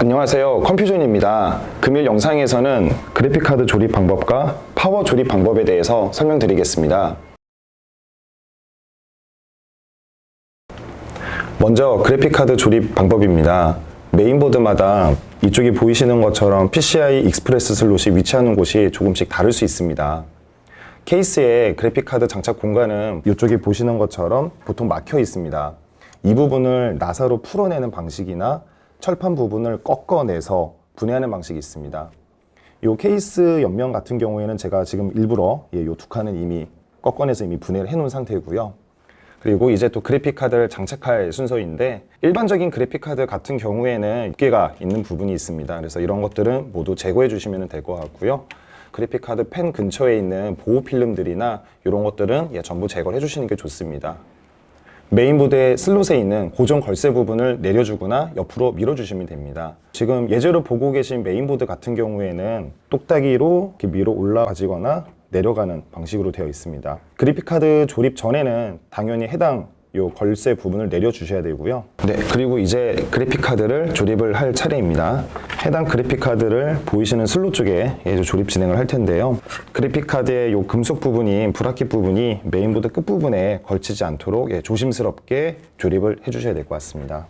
안녕하세요, 컴퓨전입니다. 금일 영상에서는 그래픽카드 조립 방법과 파워 조립 방법에 대해서 설명드리겠습니다. 먼저 그래픽카드 조립 방법입니다. 메인보드마다 이쪽이 보이시는 것처럼 PCI 익스프레스 슬롯이 위치하는 곳이 조금씩 다를 수 있습니다. 케이스의 그래픽카드 장착 공간은 이쪽에 보시는 것처럼 보통 막혀 있습니다. 이 부분을 나사로 풀어내는 방식이나 철판 부분을 꺾어내서 분해하는 방식이 있습니다. 이 케이스 옆면 같은 경우에는 제가 지금 일부러 이 두 칸은 이미 꺾어내서 이미 분해를 해 놓은 상태고요. 그리고 이제 또 그래픽카드를 장착할 순서인데, 일반적인 그래픽카드 같은 경우에는 두께가 있는 부분이 있습니다. 그래서 이런 것들은 모두 제거해 주시면 될 것 같고요. 그래픽카드 펜 근처에 있는 보호 필름들이나 이런 것들은 전부 제거를 해 주시는 게 좋습니다. 메인보드의 슬롯에 있는 고정 걸쇠 부분을 내려주거나 옆으로 밀어주시면 됩니다. 지금 예제로 보고 계신 메인보드 같은 경우에는 똑딱이로 이렇게 밀어 올라가지거나 내려가는 방식으로 되어 있습니다. 그래픽카드 조립 전에는 당연히 해당 요 걸쇠 부분을 내려주셔야 되고요. 네, 그리고 이제 그래픽카드를 조립을 할 차례입니다. 해당 그래픽카드를 보이시는 슬롯 쪽에 조립 진행을 할 텐데요. 그래픽카드의 요 금속 부분인 브라켓 부분이 메인보드 끝부분에 걸치지 않도록 조심스럽게 조립을 해주셔야 될 것 같습니다.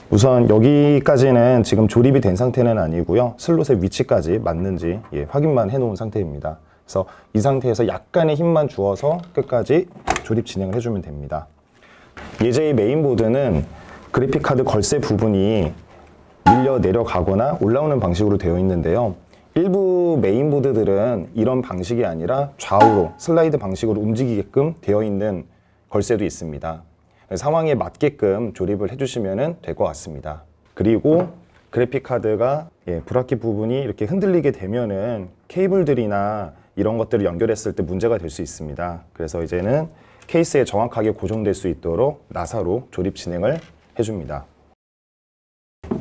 우선 여기까지는 지금 조립이 된 상태는 아니고요. 슬롯의 위치까지 맞는지 확인만 해 놓은 상태입니다. 그래서 이 상태에서 약간의 힘만 주어서 끝까지 조립 진행을 해주면 됩니다. 예제의 메인보드는 그래픽카드 걸쇠 부분이 밀려 내려가거나 올라오는 방식으로 되어 있는데요. 일부 메인보드들은 이런 방식이 아니라 좌우로 슬라이드 방식으로 움직이게끔 되어 있는 걸쇠도 있습니다. 상황에 맞게끔 조립을 해주시면 될 것 같습니다. 그리고 그래픽카드가 브라켓 부분이 이렇게 흔들리게 되면은 케이블들이나 이런 것들을 연결했을 때 문제가 될 수 있습니다. 그래서 이제는 케이스에 정확하게 고정될 수 있도록 나사로 조립 진행을 해줍니다.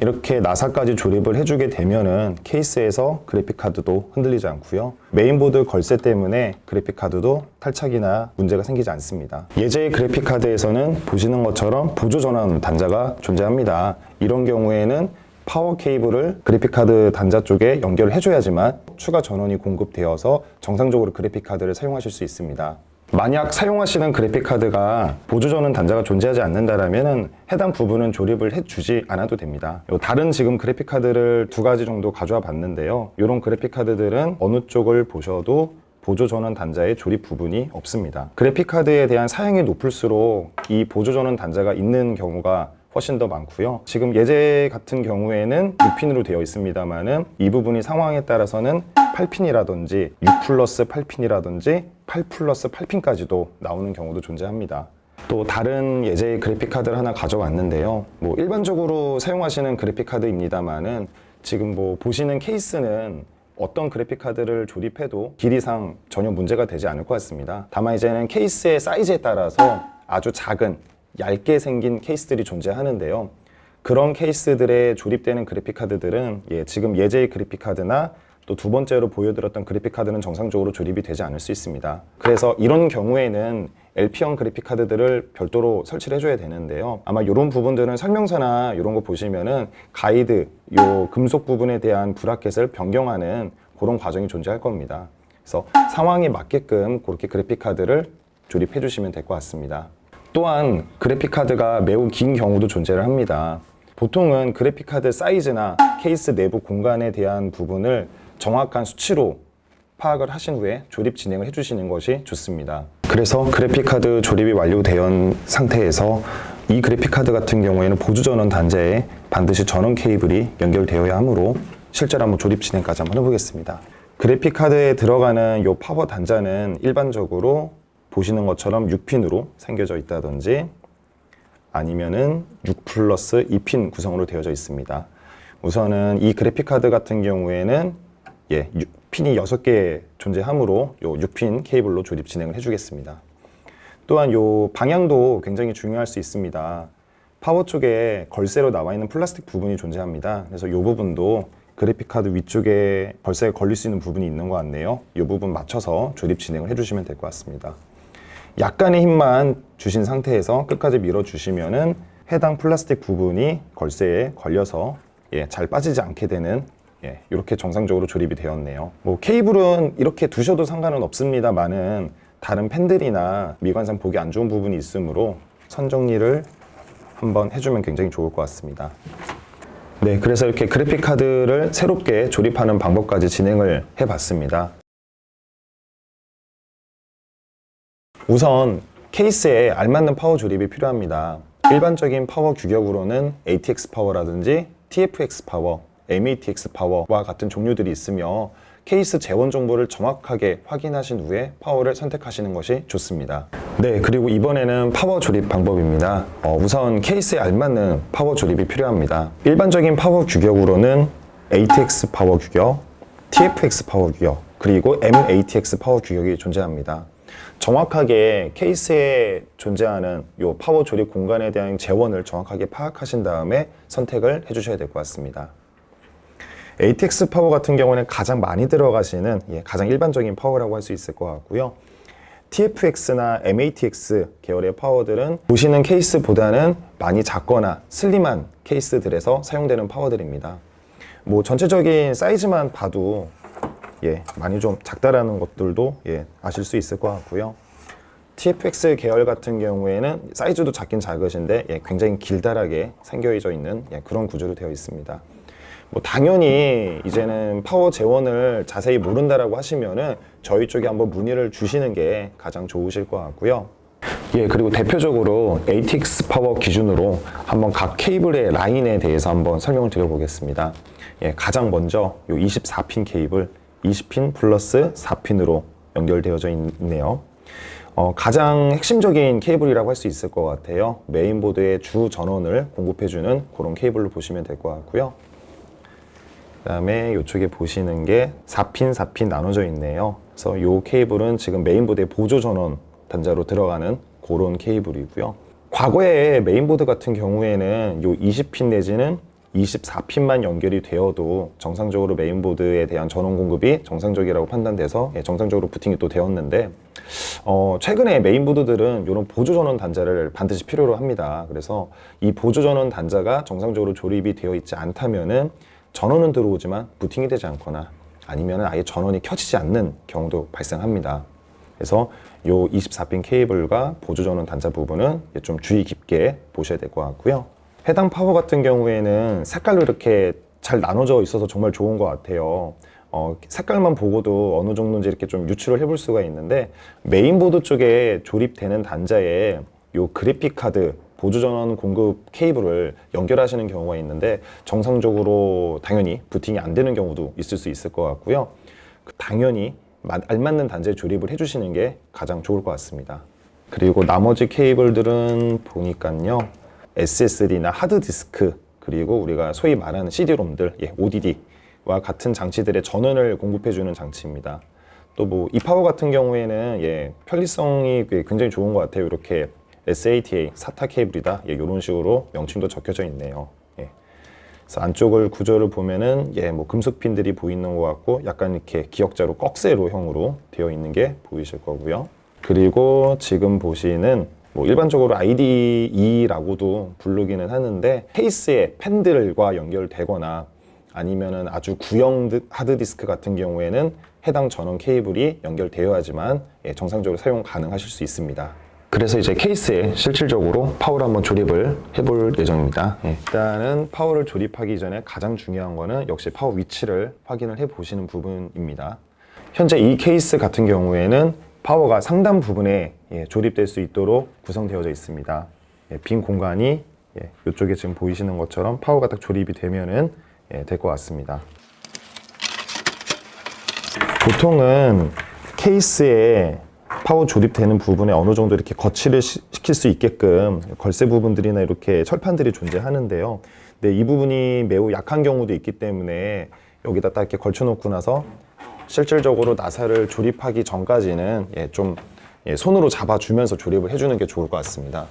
이렇게 나사까지 조립을 해주게 되면은 케이스에서 그래픽카드도 흔들리지 않고요. 메인보드 걸쇠 때문에 그래픽카드도 탈착이나 문제가 생기지 않습니다. 예제의 그래픽카드에서는 보시는 것처럼 보조전원 단자가 존재합니다. 이런 경우에는 파워 케이블을 그래픽카드 단자 쪽에 연결을 해줘야지만 추가 전원이 공급되어서 정상적으로 그래픽카드를 사용하실 수 있습니다. 만약 사용하시는 그래픽카드가 보조전원 단자가 존재하지 않는다면 해당 부분은 조립을 해주지 않아도 됩니다. 다른 지금 그래픽카드를 두 가지 정도 가져와 봤는데요. 이런 그래픽카드들은 어느 쪽을 보셔도 보조전원 단자의 조립 부분이 없습니다. 그래픽카드에 대한 사양이 높을수록 이 보조전원 단자가 있는 경우가 훨씬 더 많고요. 지금 예제 같은 경우에는 6핀으로 되어 있습니다만은 이 부분이 상황에 따라서는 8핀이라든지 6+8핀이라든지 8+8핀까지도 나오는 경우도 존재합니다. 또 다른 예제의 그래픽카드를 하나 가져왔는데요. 일반적으로 사용하시는 그래픽카드입니다만은 지금 보시는 케이스는 어떤 그래픽카드를 조립해도 길이상 전혀 문제가 되지 않을 것 같습니다. 다만 이제는 케이스의 사이즈에 따라서 아주 작은 얇게 생긴 케이스들이 존재하는데요. 그런 케이스들에 조립되는 그래픽카드들은 지금 예제의 그래픽카드나 또 두 번째로 보여드렸던 그래픽카드는 정상적으로 조립이 되지 않을 수 있습니다. 그래서 이런 경우에는 LP형 그래픽카드들을 별도로 설치를 해줘야 되는데요. 아마 이런 부분들은 설명서나 이런 거 보시면은 가이드, 요 금속 부분에 대한 브라켓을 변경하는 그런 과정이 존재할 겁니다. 그래서 상황에 맞게끔 그렇게 그래픽카드를 조립해 주시면 될 것 같습니다. 또한 그래픽카드가 매우 긴 경우도 존재를 합니다. 보통은 그래픽카드 사이즈나 케이스 내부 공간에 대한 부분을 정확한 수치로 파악을 하신 후에 조립 진행을 해주시는 것이 좋습니다. 그래서 그래픽카드 조립이 완료된 상태에서 이 그래픽카드 같은 경우에는 보조전원 단자에 반드시 전원 케이블이 연결되어야 하므로 실제로 한번 조립 진행까지 한번 해보겠습니다. 그래픽카드에 들어가는 이 파워 단자는 일반적으로 보시는 것처럼 6핀으로 생겨져 있다든지 아니면은 6+2핀 구성으로 되어져 있습니다. 우선은 이 그래픽카드 같은 경우에는 핀이 6개 존재하므로 요 6핀 케이블로 조립 진행을 해주겠습니다. 또한 요 방향도 굉장히 중요할 수 있습니다. 파워 쪽에 걸쇠로 나와 있는 플라스틱 부분이 존재합니다. 그래서 이 부분도 그래픽카드 위쪽에 걸쇠가 걸릴 수 있는 부분이 있는 것 같네요. 이 부분 맞춰서 조립 진행을 해주시면 될 것 같습니다. 약간의 힘만 주신 상태에서 끝까지 밀어주시면은 해당 플라스틱 부분이 걸쇠에 걸려서 잘 빠지지 않게 되는 이렇게 정상적으로 조립이 되었네요. 뭐 케이블은 이렇게 두셔도 상관은 없습니다만은 다른 팬들이나 미관상 보기 안 좋은 부분이 있으므로 선 정리를 한번 해주면 굉장히 좋을 것 같습니다. 네, 그래서 이렇게 그래픽 카드를 새롭게 조립하는 방법까지 진행을 해봤습니다. 우선 케이스에 알맞는 파워 조립이 필요합니다. 일반적인 파워 규격으로는 ATX 파워라든지 TFX 파워, MATX 파워와 같은 종류들이 있으며 케이스 재원 정보를 정확하게 확인하신 후에 파워를 선택하시는 것이 좋습니다. 네, 그리고 이번에는 파워 조립 방법입니다. 우선 케이스에 알맞는 파워 조립이 필요합니다. 일반적인 파워 규격으로는 ATX 파워 규격, TFX 파워 규격, 그리고 MATX 파워 규격이 존재합니다. 정확하게 케이스에 존재하는 이 파워 조립 공간에 대한 재원을 정확하게 파악하신 다음에 선택을 해주셔야 될 것 같습니다. ATX 파워 같은 경우는 가장 많이 들어가시는 가장 일반적인 파워라고 할 수 있을 것 같고요. TFX나 MATX 계열의 파워들은 보시는 케이스보다는 많이 작거나 슬림한 케이스들에서 사용되는 파워들입니다. 뭐 전체적인 사이즈만 봐도 많이 좀 작다라는 것들도 아실 수 있을 것 같고요. TFX 계열 같은 경우에는 사이즈도 작긴 작으신데 굉장히 길다랗게 생겨져 있는 그런 구조로 되어 있습니다. 뭐 당연히 이제는 파워 재원을 자세히 모른다라고 하시면은 저희 쪽에 한번 문의를 주시는 게 가장 좋으실 것 같고요. 그리고 대표적으로 ATX 파워 기준으로 한번 각 케이블의 라인에 대해서 한번 설명을 드려보겠습니다. 가장 먼저 요 24핀 케이블 20핀 플러스 4핀으로 연결되어져 있네요. 가장 핵심적인 케이블이라고 할 수 있을 것 같아요. 메인보드의 주 전원을 공급해주는 그런 케이블로 보시면 될 것 같고요. 그 다음에 이쪽에 보시는 게 4핀, 4핀 나눠져 있네요. 그래서 이 케이블은 지금 메인보드의 보조 전원 단자로 들어가는 그런 케이블이고요. 과거에 메인보드 같은 경우에는 이 20핀 내지는 24핀만 연결이 되어도 정상적으로 메인보드에 대한 전원 공급이 정상적이라고 판단돼서 정상적으로 부팅이 또 되었는데 최근에 메인보드들은 이런 보조 전원 단자를 반드시 필요로 합니다. 그래서 이 보조 전원 단자가 정상적으로 조립이 되어 있지 않다면은 전원은 들어오지만 부팅이 되지 않거나 아니면 아예 전원이 켜지지 않는 경우도 발생합니다. 그래서 이 24핀 케이블과 보조 전원 단자 부분은 좀 주의 깊게 보셔야 될 것 같고요. 해당 파워 같은 경우에는 색깔로 이렇게 잘 나눠져 있어서 정말 좋은 것 같아요. 색깔만 보고도 어느 정도인지 이렇게 좀 유추를 해볼 수가 있는데 메인보드 쪽에 조립되는 단자에 이 그래픽 카드 보조 전원 공급 케이블을 연결하시는 경우가 있는데 정상적으로 당연히 부팅이 안 되는 경우도 있을 수 있을 것 같고요. 당연히 알맞는 단자에 조립을 해주시는 게 가장 좋을 것 같습니다. 그리고 나머지 케이블들은 보니까요. SSD나 하드디스크 그리고 우리가 소위 말하는 CD-롬들, ODD와 같은 장치들의 전원을 공급해주는 장치입니다. 또 뭐 이 파워 같은 경우에는 편리성이 굉장히 좋은 것 같아요. 이렇게 SATA, SATA 케이블이다. 이런 식으로 명칭도 적혀져 있네요. 그래서 안쪽을 구조를 보면은 뭐 금속 핀들이 보이는 것 같고 약간 이렇게 기역자로 꺽쇠로형으로 되어 있는 게 보이실 거고요. 그리고 지금 보시는 뭐 일반적으로 IDE라고도 부르기는 하는데 케이스에 팬들과 연결되거나 아니면은 아주 구형 하드디스크 같은 경우에는 해당 전원 케이블이 연결되어야지만 정상적으로 사용 가능하실 수 있습니다. 그래서 이제 케이스에 실질적으로 파워를 한번 조립을 해볼 예정입니다. 일단은 파워를 조립하기 전에 가장 중요한 거는 역시 파워 위치를 확인을 해 보시는 부분입니다. 현재 이 케이스 같은 경우에는 파워가 상단 부분에 조립될 수 있도록 구성되어져 있습니다. 빈 공간이 이쪽에 지금 보이시는 것처럼 파워가 딱 조립이 되면은 될 것 같습니다. 보통은 케이스에 파워 조립되는 부분에 어느 정도 이렇게 거치를 시킬 수 있게끔 걸쇠 부분들이나 이렇게 철판들이 존재하는데요. 근데 이 부분이 매우 약한 경우도 있기 때문에 여기다 딱 이렇게 걸쳐 놓고 나서 실질적으로 나사를 조립하기 전까지는 좀 손으로 잡아주면서 조립을 해주는 게 좋을 것 같습니다.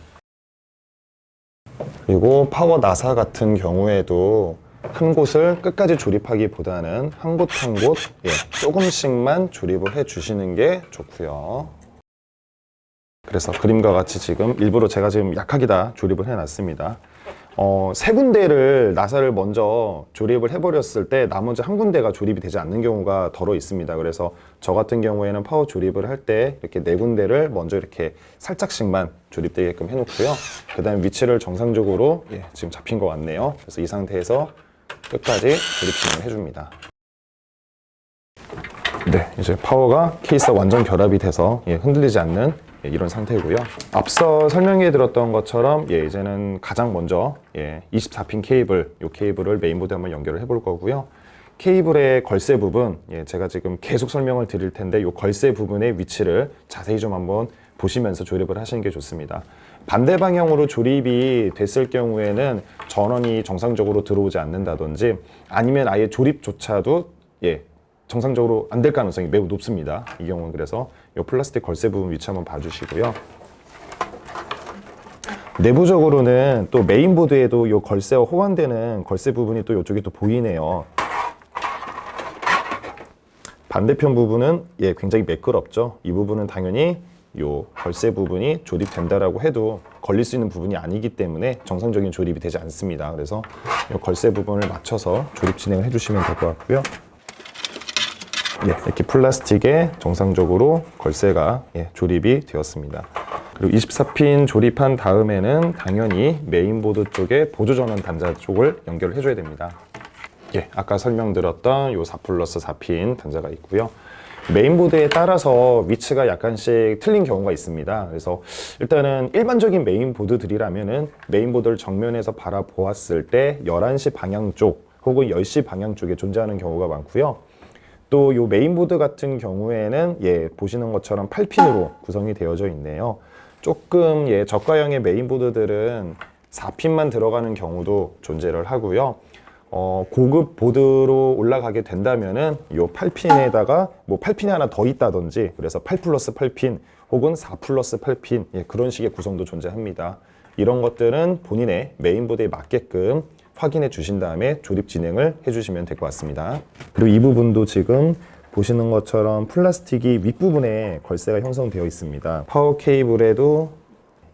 그리고 파워 나사 같은 경우에도 한 곳을 끝까지 조립하기보다는 한 곳 한 곳 조금씩만 조립을 해 주시는 게 좋고요. 그래서 그림과 같이 지금 일부러 제가 지금 약하게 다 조립을 해놨습니다. 세 군데를 나사를 먼저 조립을 해버렸을 때 나머지 한 군데가 조립이 되지 않는 경우가 더러 있습니다. 그래서 저 같은 경우에는 파워 조립을 할 때 이렇게 네 군데를 먼저 이렇게 살짝씩만 조립되게끔 해놓고요. 그 다음에 위치를 정상적으로 지금 잡힌 것 같네요. 그래서 이 상태에서 끝까지 조립 진행을 해줍니다. 네, 이제 파워가 케이스와 완전 결합이 돼서 흔들리지 않는 이런 상태고요. 앞서 설명해 드렸던 것처럼 이제는 가장 먼저 24핀 케이블, 이 케이블을 메인보드에 한번 연결을 해볼 거고요. 케이블의 걸쇠 부분, 제가 지금 계속 설명을 드릴 텐데 이 걸쇠 부분의 위치를 자세히 좀 한번 보시면서 조립을 하시는 게 좋습니다. 반대 방향으로 조립이 됐을 경우에는 전원이 정상적으로 들어오지 않는다든지 아니면 아예 조립조차도 정상적으로 안 될 가능성이 매우 높습니다. 이 경우는 그래서 이 플라스틱 걸쇠 부분 위치 한번 봐주시고요. 내부적으로는 또 메인보드에도 이 걸쇠와 호환되는 걸쇠 부분이 또 이쪽에 또 보이네요. 반대편 부분은 굉장히 매끄럽죠. 이 부분은 당연히 이 걸쇠 부분이 조립된다라고 해도 걸릴 수 있는 부분이 아니기 때문에 정상적인 조립이 되지 않습니다. 그래서 이 걸쇠 부분을 맞춰서 조립 진행을 해주시면 될 것 같고요. 이렇게 플라스틱에 정상적으로 걸쇠가 조립이 되었습니다. 그리고 24핀 조립한 다음에는 당연히 메인보드 쪽에 보조전원 단자 쪽을 연결을 해줘야 됩니다. 아까 설명드렸던 요 4+4핀 단자가 있고요. 메인보드에 따라서 위치가 약간씩 틀린 경우가 있습니다. 그래서 일단은 일반적인 메인보드들이라면은 메인보드를 정면에서 바라보았을 때 11시 방향 쪽 혹은 10시 방향 쪽에 존재하는 경우가 많고요. 또 이 메인보드 같은 경우에는 보시는 것처럼 8핀으로 구성이 되어져 있네요. 조금 저가형의 메인보드들은 4핀만 들어가는 경우도 존재를 하고요. 고급 보드로 올라가게 된다면은 이 8핀에다가 뭐 8핀이 하나 더 있다든지 그래서 8+8핀 혹은 4+8핀 그런 식의 구성도 존재합니다. 이런 것들은 본인의 메인보드에 맞게끔 확인해 주신 다음에 조립 진행을 해주시면 될 것 같습니다. 그리고 이 부분도 지금 보시는 것처럼 플라스틱이 윗부분에 걸쇠가 형성되어 있습니다. 파워 케이블에도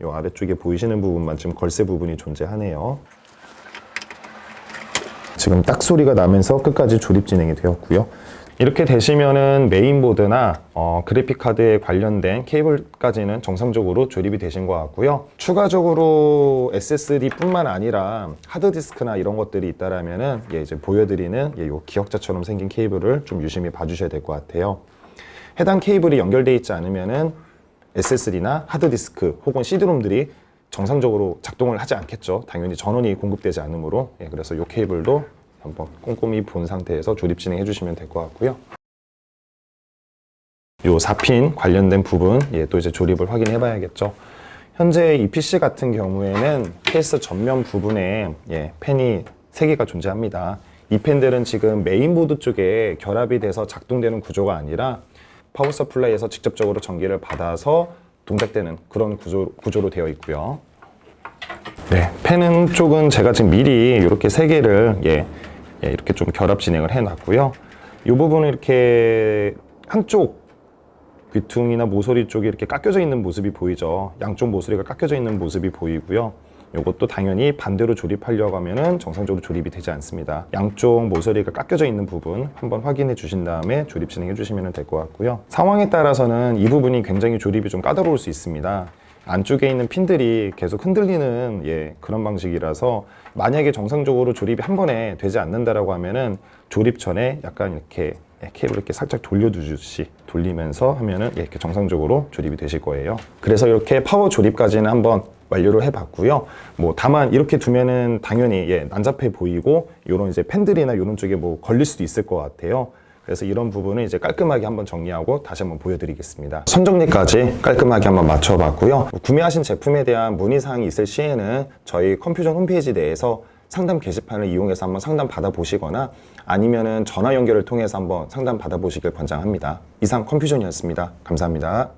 이 아래쪽에 보이시는 부분만 지금 걸쇠 부분이 존재하네요. 지금 딱 소리가 나면서 끝까지 조립 진행이 되었고요. 이렇게 되시면은 메인보드나 그래픽카드에 관련된 케이블까지는 정상적으로 조립이 되신 것 같고요. 추가적으로 SSD 뿐만 아니라 하드디스크나 이런 것들이 있다라면은 이제 보여드리는 요 기역자처럼 생긴 케이블을 좀 유심히 봐주셔야 될 것 같아요. 해당 케이블이 연결되어 있지 않으면은 SSD나 하드디스크 혹은 CD롬들이 정상적으로 작동을 하지 않겠죠. 당연히 전원이 공급되지 않으므로. 그래서 이 케이블도 한번 꼼꼼히 본 상태에서 조립 진행해 주시면 될 것 같고요. 이 4핀 관련된 부분 또 이제 조립을 확인해 봐야겠죠. 현재 이 PC 같은 경우에는 케이스 전면 부분에 팬이 3개가 존재합니다. 이 팬들은 지금 메인보드 쪽에 결합이 돼서 작동되는 구조가 아니라 파워 서플라이에서 직접적으로 전기를 받아서 동작되는 그런 구조로 되어 있고요. 팬은 쪽은 제가 지금 미리 이렇게 3개를 이렇게 좀 결합 진행을 해 놨고요. 이 부분은 이렇게 한쪽 귀퉁이나 모서리 쪽이 이렇게 깎여져 있는 모습이 보이죠. 양쪽 모서리가 깎여져 있는 모습이 보이고요. 이것도 당연히 반대로 조립하려고 하면은 정상적으로 조립이 되지 않습니다. 양쪽 모서리가 깎여져 있는 부분 한번 확인해 주신 다음에 조립 진행해 주시면 될 것 같고요. 상황에 따라서는 이 부분이 굉장히 조립이 좀 까다로울 수 있습니다. 안쪽에 있는 핀들이 계속 흔들리는 그런 방식이라서 만약에 정상적으로 조립이 한 번에 되지 않는다라고 하면은 조립 전에 약간 이렇게 케이블을 이렇게 살짝 돌려주듯이 돌리면서 하면은 이렇게 정상적으로 조립이 되실 거예요. 그래서 이렇게 파워 조립까지는 한번 완료를 해봤고요. 뭐 다만 이렇게 두면은 당연히 난잡해 보이고 이런 이제 팬들이나 이런 쪽에 뭐 걸릴 수도 있을 것 같아요. 그래서 이런 부분은 이제 깔끔하게 한번 정리하고 다시 한번 보여드리겠습니다. 선정리까지 깔끔하게 한번 맞춰봤고요. 구매하신 제품에 대한 문의사항이 있을 시에는 저희 컴퓨전 홈페이지 내에서 상담 게시판을 이용해서 한번 상담 받아보시거나 아니면은 전화 연결을 통해서 한번 상담 받아보시길 권장합니다. 이상 컴퓨전이었습니다. 감사합니다.